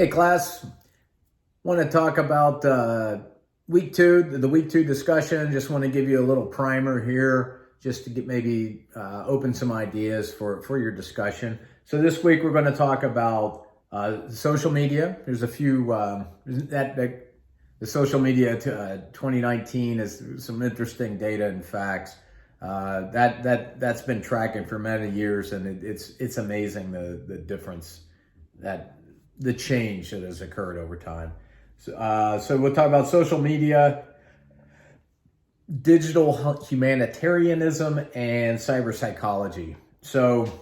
Hey class, want to talk about week two, the week two discussion. Just want to give you a little primer here just to get maybe open some ideas for your discussion. So this week we're going to talk about social media. There's a few, the social media 2019 is some interesting data and facts that's been tracking for many years, and it's amazing the difference the change that has occurred over time. So we'll talk about social media, digital humanitarianism, and cyber psychology. So,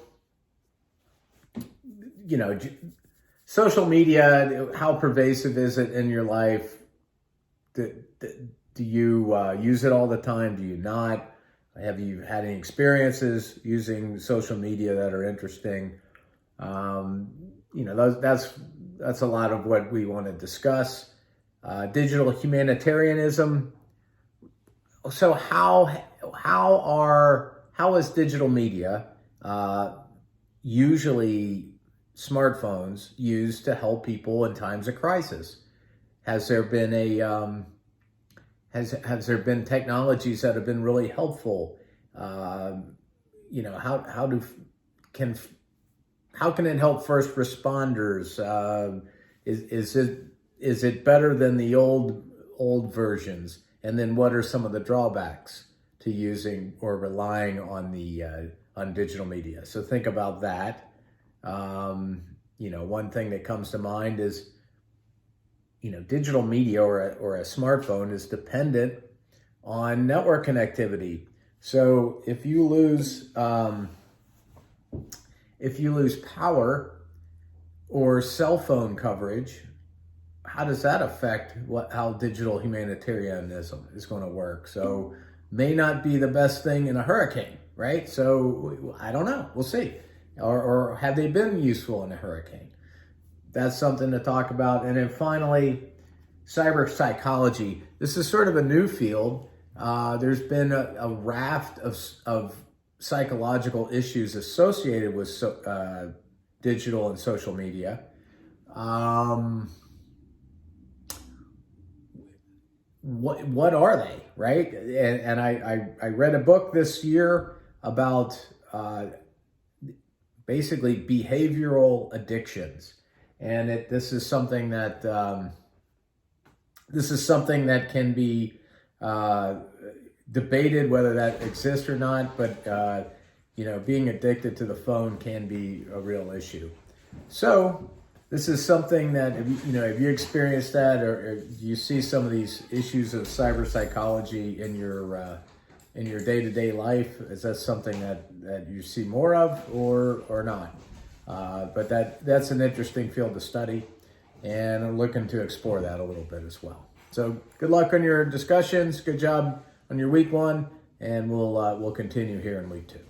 social media, how pervasive is it in your life? Do you use it all the time? Do you not? Have you had any experiences using social media that are interesting? That's a lot of what we want to discuss. Digital humanitarianism. So how is digital media, usually smartphones, used to help people in times of crisis? Has there been has there been technologies that have been really helpful? How can it help first responders? Is it better than the old versions? And then what are some of the drawbacks to using or relying on on digital media? So think about that. One thing that comes to mind is digital media or a smartphone is dependent on network connectivity. So if you lose power or cell phone coverage, how does that affect how digital humanitarianism is going to work? So may not be the best thing in a hurricane, right? So I don't know. We'll see. Or have they been useful in a hurricane? That's something to talk about. And then finally, cyber psychology. This is sort of a new field. There's been a raft of psychological issues associated with digital and social media. What are they, right? And I read a book this year about basically behavioral addictions, and this is something that can be debated whether that exists or not, but being addicted to the phone can be a real issue. So this is something that, have you experienced that, or do you see some of these issues of cyber psychology in your day-to-day life? Is that something that you see more of or not? But that's an interesting field to study, and I'm looking to explore that a little bit as well. So good luck on your discussions. Good job on your week one, and we'll continue here in week two.